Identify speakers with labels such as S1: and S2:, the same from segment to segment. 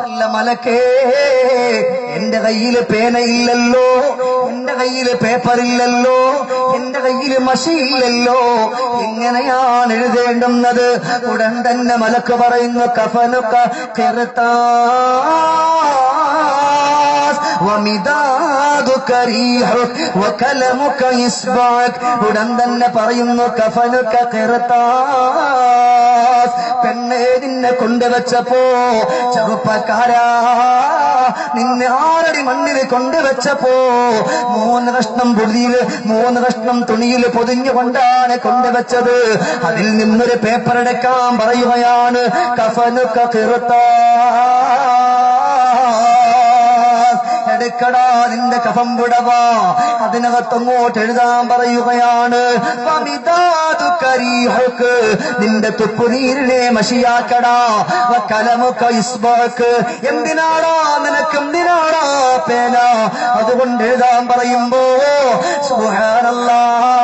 S1: അല്ല മലക്കേ, എന്റെ കയ്യില് പേനയില്ലല്ലോ, എന്റെ കയ്യില് പേപ്പറില്ലല്ലോ, എന്റെ കയ്യില് മഷിയില്ലല്ലോ, എങ്ങനെയാണ് എഴുതേണ്ടുന്നത്? ഉടൻ തന്നെ മലക്ക് പറയുന്നു, കഫനുക ഖിർതാസ് വമിദാദുക റീഹുക വകലമുക ഇസ്ബഅക. ഉടൻ തന്നെ പറയുന്നു, കഫനുക ഖിർതാസ്, പെണ്ണേ നിന്നെ കൊണ്ടുവച്ചപ്പോ, ചെറുപ്പക്കാരാ നിന്നെ ആറടി മണ്ണിൽ കൊണ്ടുവച്ചപ്പോ 3 കഷ്ണം പൊടിയില് 3 കഷ്ണം തുണിയിൽ പൊതിഞ്ഞുകൊണ്ടാണ് കൊണ്ടുവച്ചത്. അതിൽ നിന്നൊരു പേപ്പർ എടുക്കാൻ പറയുകയാണ്, കഫനുക ഖിർതാസ്, എടുക്കടാ നിന്റെ കഫം വിടവാ, അതിനകത്തങ്ങോട്ട് എഴുതാൻ പറയുകയാണ്, വമിദാദുക റീഹുക, നിന്റെ തുപ്പുനീരിനെ മഷിയാക്കടാ, വകലമുക ഇസ്ബഅക, എന്തിനാടാ നിനക്ക്, എന്തിനാടാ പേന, അതുകൊണ്ട് എഴുതാൻ പറയുമ്പോ സുബ്ഹാനല്ലാഹ്,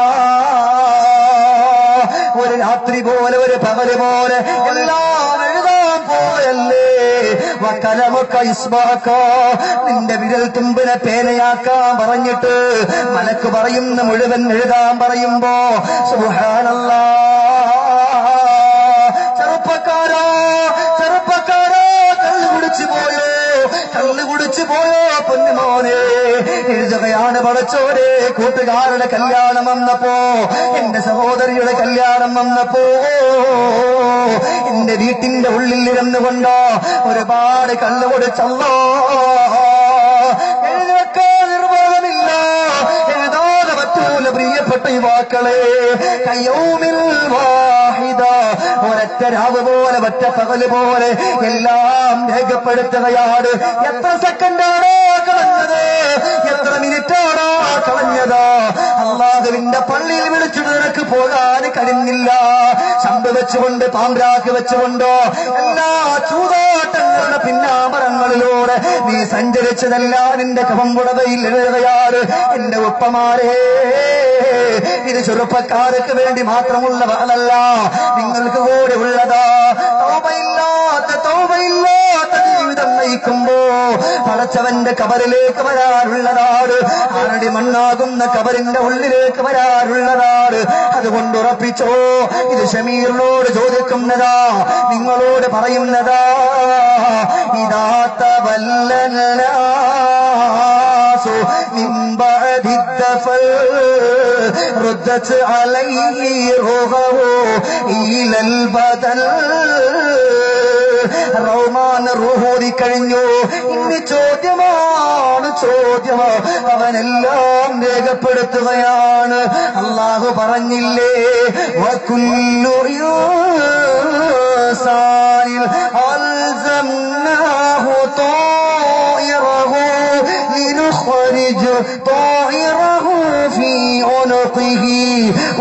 S1: ഒരു രാത്രി പോലെ ഒരു പകല് പോലെ എല്ലാം എഴുതാൻ പോയല്ലേ. വകലമുക ഇസ്ബഅക, നിന്റെ വിരൽ തുമ്പിനെ പേനയാക്കാൻ പറഞ്ഞിട്ട് മലക്ക് പറയുന്ന മുഴുവൻ എഴുതാൻ പറയുമ്പോ സുബ്ഹാനല്ലാഹ്. ചെറുപ്പക്കാരോ ചെറുപ്പക്കാരോ, കള്ളു കുടിച്ചു പോയോ, കള്ളു കുടിച്ചു പോയോ പൊന്നുമോനെ, എഴുതുകയാണ് പടച്ചോരെ. കൂട്ടുകാരുടെ കല്യാണം വന്നപ്പോ, എന്റെ സഹോദരിയുടെ കല്യാണം വന്നപ്പോ, എന്റെ വീട്ടിന്റെ ഉള്ളിൽ ഇരുന്നുകൊണ്ടോ ഒരുപാട് കള്ളു കുടിച്ചല്ലോ, എഴുതിവെക്കാൻ നിർവാഹമില്ല, എഴുതാതെ പറ്റൂല. പ്രിയപ്പെട്ട യുവാക്കളെ, കയ്യൗമിൽ വാഹിദ, ഒരൊറ്റ രാവ് പോലെ ഒറ്റ പകല് പോലെ എല്ലാം രേഖപ്പെടുത്തുകയാണ്. എത്ര സെക്കൻഡാണോ കളഞ്ഞത്, എത്ര മിനിറ്റാണോ കളഞ്ഞത്, അല്ലാഹുവിന്റെ പള്ളിയിൽ വിളിച്ചിട്ട് നിനക്ക് പോകാൻ കഴിഞ്ഞില്ല. ശമ്പ് വെച്ചുകൊണ്ട്, പാമ്പ്രാക്ക് വെച്ചുകൊണ്ടോ എല്ലാ ചൂതാട്ടങ്ങളുടെ പിന്നാമ്പറങ്ങളിലൂടെ നീ സഞ്ചരിച്ചതല്ല നിന്റെ കഫംപുടവയിൽ എഴുതുകയാണ്. എന്റെ ഉപ്പമാരെ, ഇത് ചെറുപ്പക്കാർക്ക് വേണ്ടി മാത്രമുള്ള വഹലല്ല, നിങ്ങൾക്ക് കൂടെ ഉള്ളതാ. തൗബയില്ലാത്ത ജീവിതം നയിക്കുമ്പോ പടച്ചവന്റെ കബറിലേക്ക് വരാറുള്ളതാണ്, ആരടി മണ്ണാകുന്ന കബറിന്റെ ഉള്ളിലേക്ക് വരാറുള്ളതാണ്. അതുകൊണ്ട് ഉറപ്പിച്ചോ, ഇത് ഷമീറിനോട് ചോദിക്കുന്നതാ, നിങ്ങളോട് പറയുന്നതാ. ഇദാ തവല്ലനാസു മിൻ ബഅദി ദഫൽ റുദ്ദത് അലൈഹി റൂഹു ഇലൽ ബദൽ. റഹ്മാൻ റൂഹോതി കഴിഞ്ഞു, ഇനി ചോദ്യമാണ് ചോദ്യം, അവനെല്ലാം രേഖപ്പെടുത്തുകയാണ്. അല്ലാഹു പറഞ്ഞില്ലേ, വകുല്ലു ഇൻസാനിൻ അൽസംനാഹു طائرഹു ലിനുഖ്രിജു طائرഹു ഫീ ഉനുഖിഹി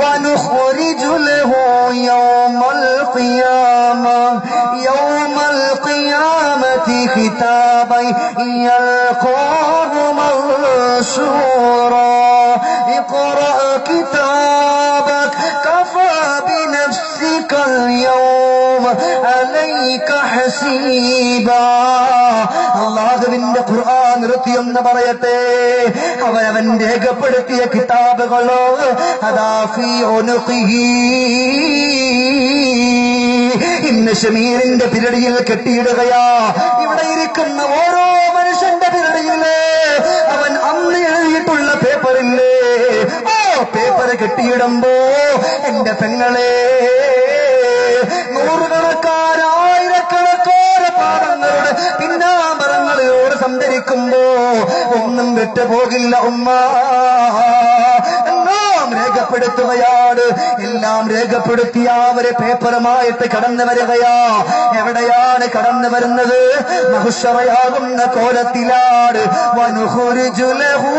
S1: വനുഖ്രിജു ലഹു യൗമൽ ഖിയാമത്തി ഖിതാബൻ യൽഖാഹു മൻശൂറാ. ഇഖ്റഅ കിതാബക കഫാ ബിനഫ്സിക അൽയൗമ അലൈക ഹസീബാ. അല്ലാഹുവിന്റെ ഖുർആൻ നിർത്തിയെന്ന് പറയട്ടെ, അവൻ രേഖപ്പെടുത്തിയ കിതാബുകളോ അദാ ഫീ ഉനുഖിഹി, ഇന്ന് ഷമീറിന്റെ പിരടിയിൽ കെട്ടിയിടുകയാ. ഇവിടെ ഇരിക്കുന്ന ഓരോ മനുഷ്യന്റെ പിരടിയില് അവൻ അന്ന് എഴുതിയിട്ടുള്ള പേപ്പറില്ലേ, ആ പേപ്പറ് കെട്ടിയിടുമ്പോ എന്റെ പെങ്ങളെ, നൂറുകണക്കായിരക്കണക്കാര പാപങ്ങളുടെ പിന്നാമ്പറങ്ങളിലൂടെ സഞ്ചരിക്കുമ്പോ ഒന്നും വിട്ടുപോകില്ല ഉമ്മ. എല്ലാം രേഖപ്പെടുത്തുകയാണ്, എല്ലാം രേഖപ്പെടുത്തിയ അവരെ പേപ്പറുമായിട്ട് കടന്നു വരികയാ. എവിടെയാണ് കടന്നു വരുന്നത്? മഹ്ശറയാകുന്ന കോലത്തിലാണ്. വനുഖ്രിജു ലഹു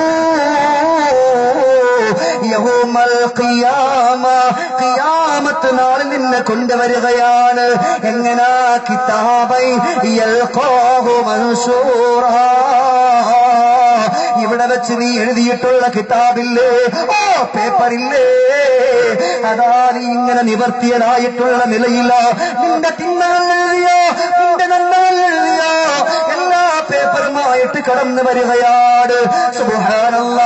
S1: യൗമൽ ഖിയാമ, ഖിയാമത്ത് നാളിൽ നിന്നെ കൊണ്ടുവരികയാണ്. എങ്ങനാ? കിതാബൈ യൽഖാഹു മൻശൂറാ, ഇവിടെ വെച്ച് നീ എഴുതിയിട്ടുള്ള കിതാബില്ലേ, ഓ പേപ്പറില്ലേ, അതാ നീ ഇങ്ങനെ നിവർത്തിയതായിട്ടുള്ള നിലയില്ല. നിന്റെ തിന്മകൾ എഴുതിയോ, നിന്റെ നന്മകൾ എഴുതിയോ, എല്ലാ പേപ്പറുമായിട്ട് കടന്നു വരികയാണ്. സുബ്ഹാനല്ലാഹ്.